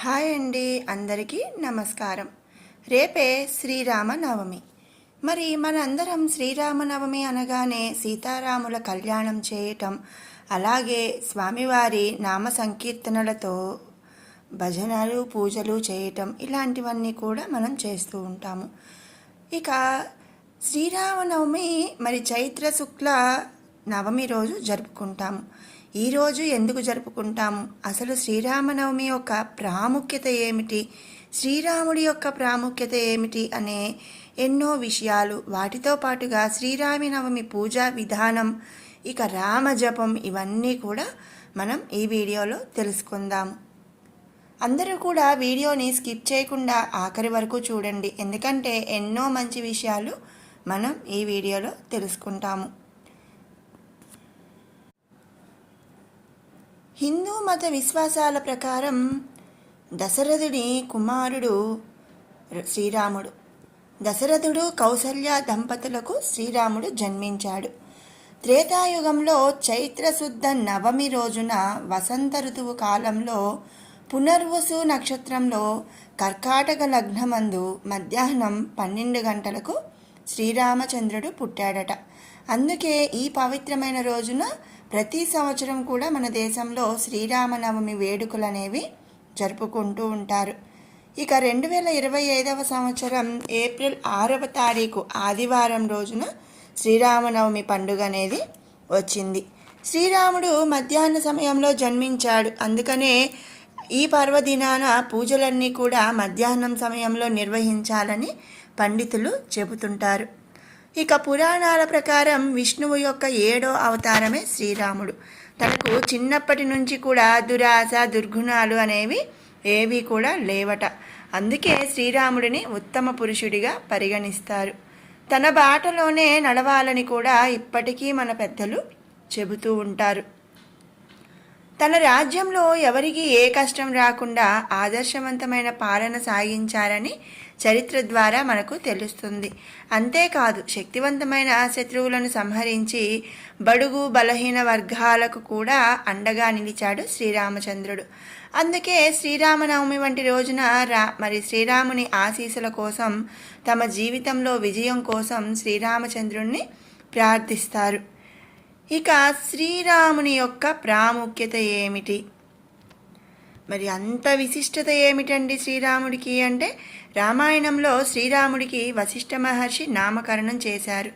Hi అండి, అందరికీ నమస్కారం. రేపే శ్రీరామనవమి. మరి మనందరం శ్రీరామనవమి అనగానే సీతారాముల కళ్యాణం చేయటం, అలాగే స్వామివారి నామ సంకీర్తనలతో భజనలు పూజలు చేయటం ఇలాంటివన్నీ కూడా మనం చేస్తూ ఉంటాము. ఇక శ్రీరామనవమి మరి చైత్ర శుక్ల నవమి రోజు జరుపుకుంటాము. ఈరోజు ఎందుకు జరుపుకుంటాము, అసలు శ్రీరామనవమి యొక్క ప్రాముఖ్యత ఏమిటి, శ్రీరాముడి యొక్క ప్రాముఖ్యత ఏమిటి అనే ఎన్నో విషయాలు, వాటితో పాటుగా శ్రీరామనవమి పూజా విధానం, ఇక రామజపం, ఇవన్నీ కూడా మనం ఈ వీడియోలో తెలుసుకుందాము. అందరూ కూడా వీడియోని స్కిప్ చేయకుండా ఆఖరి వరకు చూడండి, ఎందుకంటే ఎన్నో మంచి విషయాలు మనం ఈ వీడియోలో తెలుసుకుంటాము. హిందూ మత విశ్వాసాల ప్రకారం దశరథుడి కుమారుడు శ్రీరాముడు. దశరథుడు కౌసల్య దంపతులకు శ్రీరాముడు జన్మించాడు. త్రేతాయుగంలో చైత్రశుద్ధ నవమి రోజున వసంత ఋతువు కాలంలో పునర్వసు నక్షత్రంలో కర్కాటక లగ్నమందు మధ్యాహ్నం 12 గంటలకు శ్రీరామచంద్రుడు పుట్టాడట. అందుకే ఈ పవిత్రమైన రోజున ప్రతి సంవత్సరం కూడా మన దేశంలో శ్రీరామనవమి వేడుకలు అనేవి జరుపుకుంటూ ఉంటారు. ఇక 2025 సంవత్సరం ఏప్రిల్ 6వ తారీఖు ఆదివారం రోజున శ్రీరామనవమి పండుగ అనేది వచ్చింది. శ్రీరాముడు మధ్యాహ్న సమయంలో జన్మించాడు. అందుకనే ఈ పర్వదినాన పూజలన్నీ కూడా మధ్యాహ్నం సమయంలో నిర్వహించాలని పండితులు చెబుతుంటారు. ఇక పురాణాల ప్రకారం విష్ణువు యొక్క 7వ అవతారమే శ్రీరాముడు. తనకు చిన్నప్పటి నుంచి కూడా దురాశ దుర్గుణాలు అనేవి ఏవి కూడా లేవట. అందుకే శ్రీరాముడిని ఉత్తమ పురుషుడిగా పరిగణిస్తారు. తన బాటలోనే నడవాలని కూడా ఇప్పటికీ మన పెద్దలు చెబుతూ ఉంటారు. తన రాజ్యంలో ఎవరికి ఏ కష్టం రాకుండా ఆదర్శవంతమైన పాలన సాగించారని చరిత్ర ద్వారా మనకు తెలుస్తుంది. అంతేకాదు, శక్తివంతమైన శత్రువులను సంహరించి బడుగు బలహీన వర్గాలకు కూడా అండగా నిలిచాడు శ్రీరామచంద్రుడు. అందుకే శ్రీరామనవమి వంటి రోజున మరి శ్రీరాముని ఆశీస్సుల కోసం, తమ జీవితంలో విజయం కోసం శ్రీరామచంద్రుణ్ణి ప్రార్థిస్తారు. ఇక శ్రీరాముని యొక్క ప్రాముఖ్యత ఏమిటి, మరి అంత విశిష్టత ఏమిటండి శ్రీరాముడికి అంటే, రామాయణంలో శ్రీరాముడికి వశిష్ఠ మహర్షి నామకరణం చేశారు.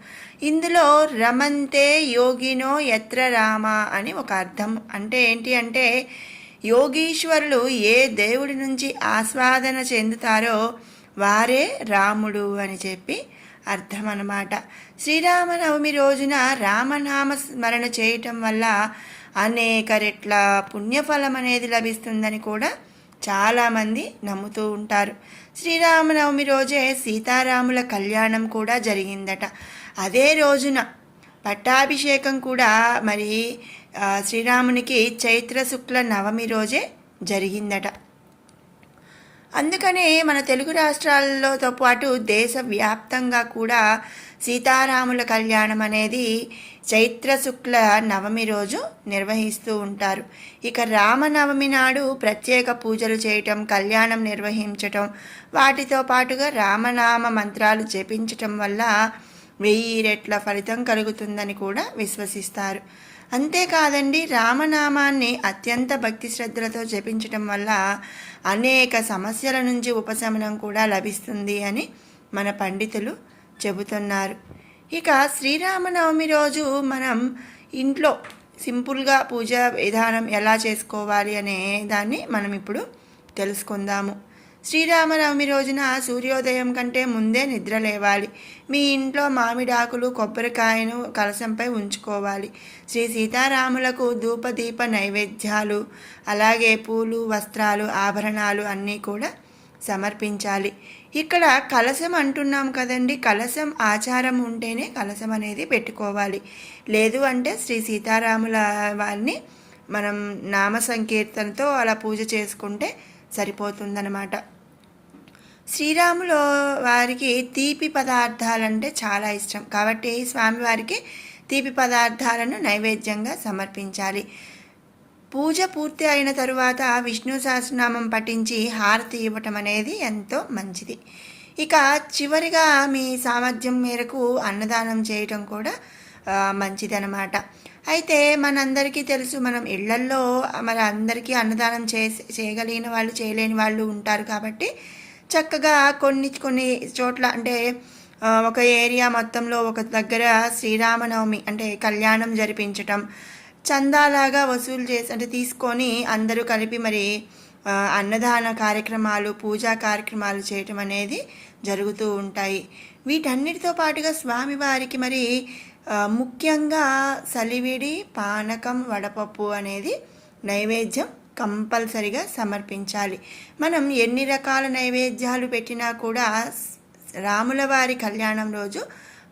ఇందులో రమంతే యోగినో యత్ర రామ అని ఒక అర్థం. అంటే ఏంటి అంటే, యోగీశ్వరులు ఏ దేవుడి నుంచి ఆస్వాదన చెందుతారో వారే రాముడు అని చెప్పి అర్థం అన్నమాట. శ్రీరామనవమి రోజున రామనామ స్మరణ చేయటం వల్ల అనేక రెట్ల పుణ్యఫలం అనేది లభిస్తుందని కూడా చాలామంది నమ్ముతూ ఉంటారు. శ్రీరామనవమి రోజే సీతారాముల కళ్యాణం కూడా జరిగిందట. అదే రోజున పట్టాభిషేకం కూడా మరి శ్రీరామునికి చైత్ర శుక్ల నవమి రోజే జరిగిందట. అందుకనే మన తెలుగు రాష్ట్రాలతో పాటు దేశవ్యాప్తంగా కూడా సీతారాముల కళ్యాణం అనేది చైత్ర శుక్ల నవమి రోజు నిర్వహిస్తూ ఉంటారు. ఇక రామనవమి నాడు ప్రత్యేక పూజలు చేయటం, కళ్యాణం నిర్వహించటం, వాటితో పాటుగా రామనామ మంత్రాలు జపించటం వల్ల 1000 రెట్ల ఫలితం కలుగుతుందని కూడా విశ్వసిస్తారు. అంతేకాదండి, రామనామాన్ని అత్యంత భక్తి శ్రద్ధలతో జపించటం వల్ల అనేక సమస్యల నుంచి ఉపశమనం కూడా లభిస్తుంది అని మన పండితులు చెబుతున్నారు. ఇక శ్రీరామనవమి రోజు మనం ఇంట్లో సింపుల్గా పూజా విధానం ఎలా చేసుకోవాలి అనే దాన్ని మనం ఇప్పుడు తెలుసుకుందాము. శ్రీరామనవమి రోజున సూర్యోదయం కంటే ముందే నిద్ర లేవాలి. మీ ఇంట్లో మామిడాకులు, కొబ్బరికాయను కలశంపై ఉంచుకోవాలి. శ్రీ సీతారాములకు ధూపదీప నైవేద్యాలు, అలాగే పూలు, వస్త్రాలు, ఆభరణాలు అన్నీ కూడా సమర్పించాలి. ఇక్కడ కలశం అంటున్నాం కదండి, కలశం ఆచారం ఉంటేనే కలశం అనేది పెట్టుకోవాలి. లేదు అంటే శ్రీ సీతారాముల వారిని మనం నామ సంకీర్తనతో అలా పూజ చేసుకుంటే సరిపోతుందన్నమాట. శ్రీరాములు వారికి తీపి పదార్థాలంటే చాలా ఇష్టం కాబట్టి స్వామివారికి తీపి పదార్థాలను నైవేద్యంగా సమర్పించాలి. పూజ పూర్తి అయిన తరువాత విష్ణు సహస్రనామం పఠించి హారతి ఇవ్వటం అనేది ఎంతో మంచిది. ఇక చివరిగా మీ సామర్థ్యం మేరకు అన్నదానం చేయటం కూడా మంచిదన్నమాట. అయితే మనందరికీ తెలుసు, మనం ఇళ్లల్లో మరి అందరికీ అన్నదానం చేయగలిగిన వాళ్ళు చేయలేని వాళ్ళు ఉంటారు. కాబట్టి చక్కగా కొన్ని చోట్ల అంటే ఒక ఏరియా మొత్తంలో ఒక దగ్గర శ్రీరామనవమి అంటే కళ్యాణం జరిపించటం, చందాలాగా వసూలు చేసి అంటే తీసుకొని అందరూ కలిపి మరి అన్నదాన కార్యక్రమాలు, పూజా కార్యక్రమాలు చేయటం అనేది జరుగుతూ ఉంటాయి. వీటన్నిటితో పాటుగా స్వామివారికి మరి ముఖ్యంగా సలివిడి, పానకం, వడపప్పు అనేది నైవేద్యం కంపల్సరిగా సమర్పించాలి. మనం ఎన్ని రకాల నైవేద్యాలు పెట్టినా కూడా రాముల వారి కళ్యాణం రోజు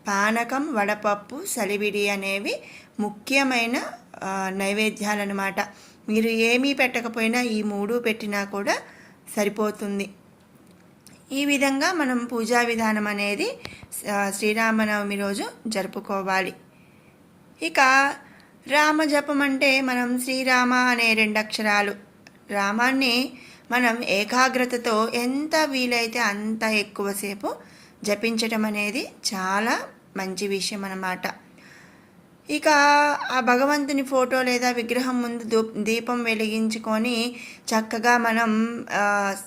పానకం, వడపప్పు, సలివిడి అనేవి ముఖ్యమైన నైవేద్యాలు అన్నమాట. మీరు ఏమీ పెట్టకపోయినా ఈ 3 పెట్టినా కూడా సరిపోతుంది. ఈ విధంగా మనం పూజా విధానం అనేది శ్రీరామనవమి రోజు జరుపుకోవాలి. ఇక రామజపం అంటే మనం శ్రీరామ అనే 2 అక్షరాలు రామాన్ని మనం ఏకాగ్రతతో ఎంత వీలైతే అంత ఎక్కువసేపు జపించటం అనేది చాలా మంచి విషయం అన్నమాట. ఇక ఆ భగవంతుని ఫోటో లేదా విగ్రహం ముందు దీపం వెలిగించుకొని చక్కగా మనం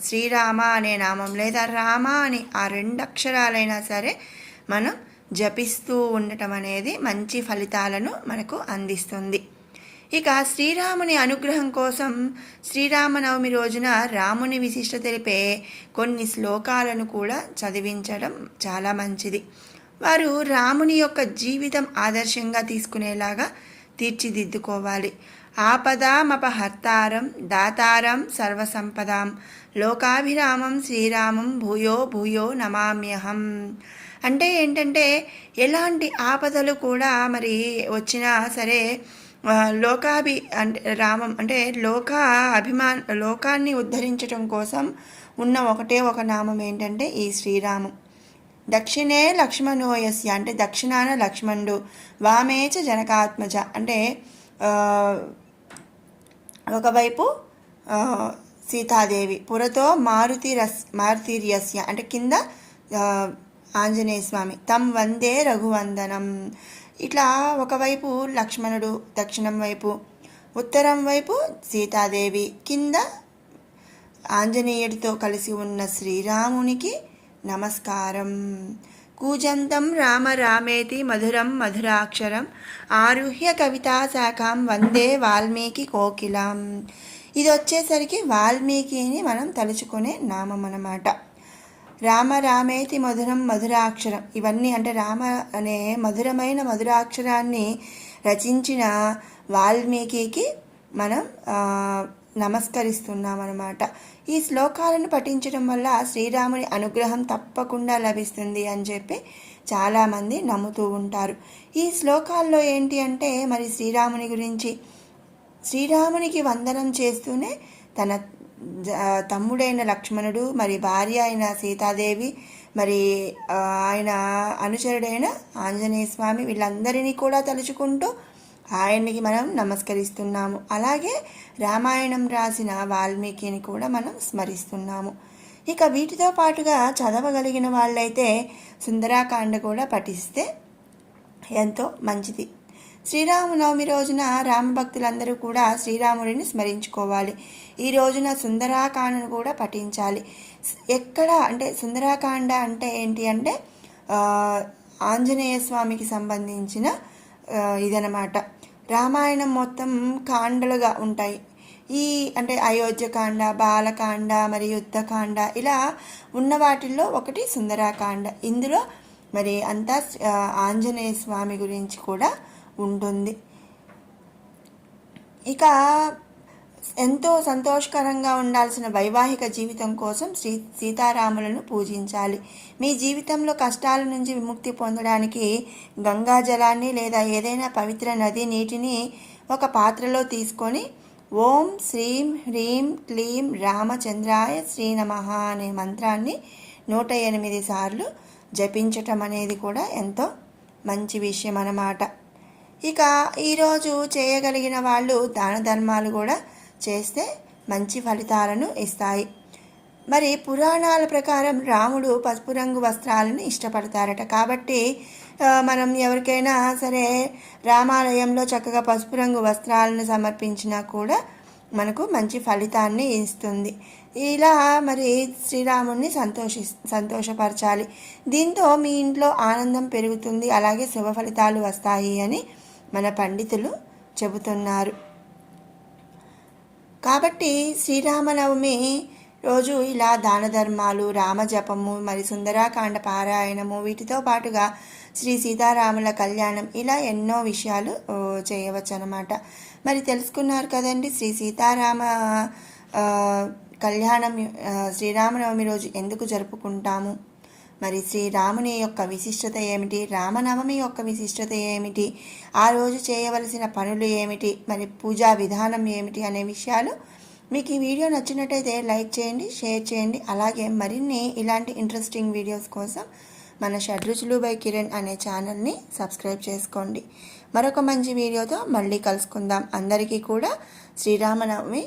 శ్రీరామ అనే నామం లేదా రామ అని ఆ 2 అక్షరాలైనా సరే మనం జపిస్తూ ఉండటం అనేది మంచి ఫలితాలను మనకు అందిస్తుంది. ఇక శ్రీరాముని అనుగ్రహం కోసం శ్రీరామనవమి రోజున రాముని విశిష్ట తెలిపే కొన్ని శ్లోకాలను కూడా చదివించడం చాలా మంచిది. వారు రాముని యొక్క జీవితం ఆదర్శంగా తీసుకునేలాగా తీర్చిదిద్దుకోవాలి. ఆపదామపహర్తారం దాతారం సర్వసంపదాం లోకాభిరామం శ్రీరామం భూయో భూయో నమామ్యహం. అంటే ఏంటంటే ఎలాంటి ఆపదలు కూడా మరి వచ్చినా సరే రామం అంటే లోకాన్ని ఉద్ధరించడం కోసం ఉన్న ఒక నామం ఏంటంటే ఈ శ్రీరామం. దక్షిణే లక్ష్మణోయస్య అంటే దక్షిణాన లక్ష్మణుడు, వామేచ జనకాత్మజ అంటే ఒకవైపు సీతాదేవి, పురతో మారుతిర్యస్య అంటే కింద ఆంజనేయ స్వామి, తం వందే రఘువందనం. ఇట్లా ఒకవైపు లక్ష్మణుడు దక్షిణం వైపు, ఉత్తరం వైపు సీతాదేవి, కింద ఆంజనేయుడితో కలిసి ఉన్న శ్రీరామునికి నమస్కారం. కూజంతం రామ రామేతి మధురం మధురాక్షరం ఆరుహ్య కవితా శాఖాం వందే వాల్మీకి కోకిలాం. ఇది వచ్చేసరికి వాల్మీకిని మనం తలుచుకునే నామం అన్నమాట. రామ రామేతి మధురం మధురాక్షరం, ఇవన్నీ అంటే రామ అనే మధురమైన మధురాక్షరాన్ని రచించిన వాల్మీకి మనం నమస్కరిస్తున్నాం అన్నమాట. ఈ శ్లోకాలను పఠించడం వల్ల శ్రీరాముని అనుగ్రహం తప్పకుండా లభిస్తుంది అని చెప్పి చాలామంది నమ్ముతూ ఉంటారు. ఈ శ్లోకాల్లో ఏంటి అంటే మరి శ్రీరాముని గురించి, శ్రీరామునికి వందనం చేస్తూనే తన తమ్ముడైన లక్ష్మణుడు, మరి భార్య అయిన సీతాదేవి, మరి ఆయన అనుచరుడైన ఆంజనేయ స్వామి వీళ్ళందరినీ కూడా తలుచుకుంటూ ఆయనకి మనం నమస్కరిస్తున్నాము. అలాగే రామాయణం రాసిన వాల్మీకిని కూడా మనం స్మరిస్తున్నాము. ఇక వీటితో పాటుగా చదవగలిగిన వాళ్ళైతే సుందరాకాండ కూడా పఠిస్తే ఎంతో మంచిది. శ్రీరామనవమి రోజున రామభక్తులందరూ కూడా శ్రీరాముడిని స్మరించుకోవాలి. ఈ రోజున సుందరాకాండను కూడా పఠించాలి. ఎక్కడ అంటే సుందరాకాండ అంటే ఏంటి అంటే ఆంజనేయ స్వామికి సంబంధించిన ఇదనమాట. రామాయణం మొత్తం కాండలుగా ఉంటాయి. ఈ అంటే అయోధ్యకాండ, బాలకాండ, మరి యుద్ధకాండ ఇలా ఉన్న వాటిల్లో ఒకటి సుందరాకాండ. ఇందులో మరి అంతా ఆంజనేయ స్వామి గురించి కూడా ఉంటుంది. ఇక ఎంతో సంతోషకరంగా ఉండాల్సిన వైవాహిక జీవితం కోసం సీతారాములను పూజించాలి. మీ జీవితంలో కష్టాల నుంచి విముక్తి పొందడానికి గంగా జలాన్ని లేదా ఏదైనా పవిత్ర నది నీటిని ఒక పాత్రలో తీసుకొని ఓం శ్రీం హ్రీం క్లీం రామచంద్రాయ శ్రీ నమః అనే మంత్రాన్ని 108 సార్లు జపించటం అనేది కూడా ఎంతో మంచి విషయం అన్నమాట. ఇక ఈరోజు చేయగలిగిన వాళ్ళు దాన ధర్మాలు కూడా చేస్తే మంచి ఫలితాలను ఇస్తాయి. మరి పురాణాల ప్రకారం రాముడు పసుపు రంగు వస్త్రాలను ఇష్టపడతారట. కాబట్టి మనం ఎవరికైనా సరే రామాలయంలో చక్కగా పసుపు రంగు వస్త్రాలను సమర్పించినా కూడా మనకు మంచి ఫలితాన్ని ఇస్తుంది. ఇలా మరి శ్రీరాముడిని సంతోషపరచాలి. దీంతో మీ ఇంట్లో ఆనందం పెరుగుతుంది, అలాగే శుభ ఫలితాలు వస్తాయి అని మన పండితులు చెబుతున్నారు. కాబట్టి శ్రీరామనవమి రోజు ఇలా దాన ధర్మాలు, రామజపము, మరి సుందరాకాండ పారాయణము, వీటితో పాటుగా శ్రీ సీతారాముల కళ్యాణం, ఇలా ఎన్నో విషయాలు చేయవచ్చు అన్నమాట. మరి తెలుసుకున్నారు కదండి శ్రీ సీతారామ కళ్యాణం శ్రీరామనవమి రోజు ఎందుకు జరుపుకుంటాము, మరి శ్రీరాముని యొక్క విశిష్టత ఏమిటి, రామనవమి యొక్క విశిష్టత ఏమిటి, ఆ రోజు చేయవలసిన పనులు ఏమిటి, మరి పూజా విధానం ఏమిటి అనే విషయాలు మీకు ఈ వీడియో నచ్చినట్టయితే లైక్ చేయండి, షేర్ చేయండి. అలాగే మరిన్ని ఇలాంటి ఇంట్రెస్టింగ్ వీడియోస్ కోసం మన షడ్రుచులు బై కిరణ్ అనే ఛానల్ని సబ్స్క్రైబ్ చేసుకోండి. మరొక మంచి వీడియోతో మళ్ళీ కలుసుకుందాం. అందరికీ కూడా శ్రీరామనవమి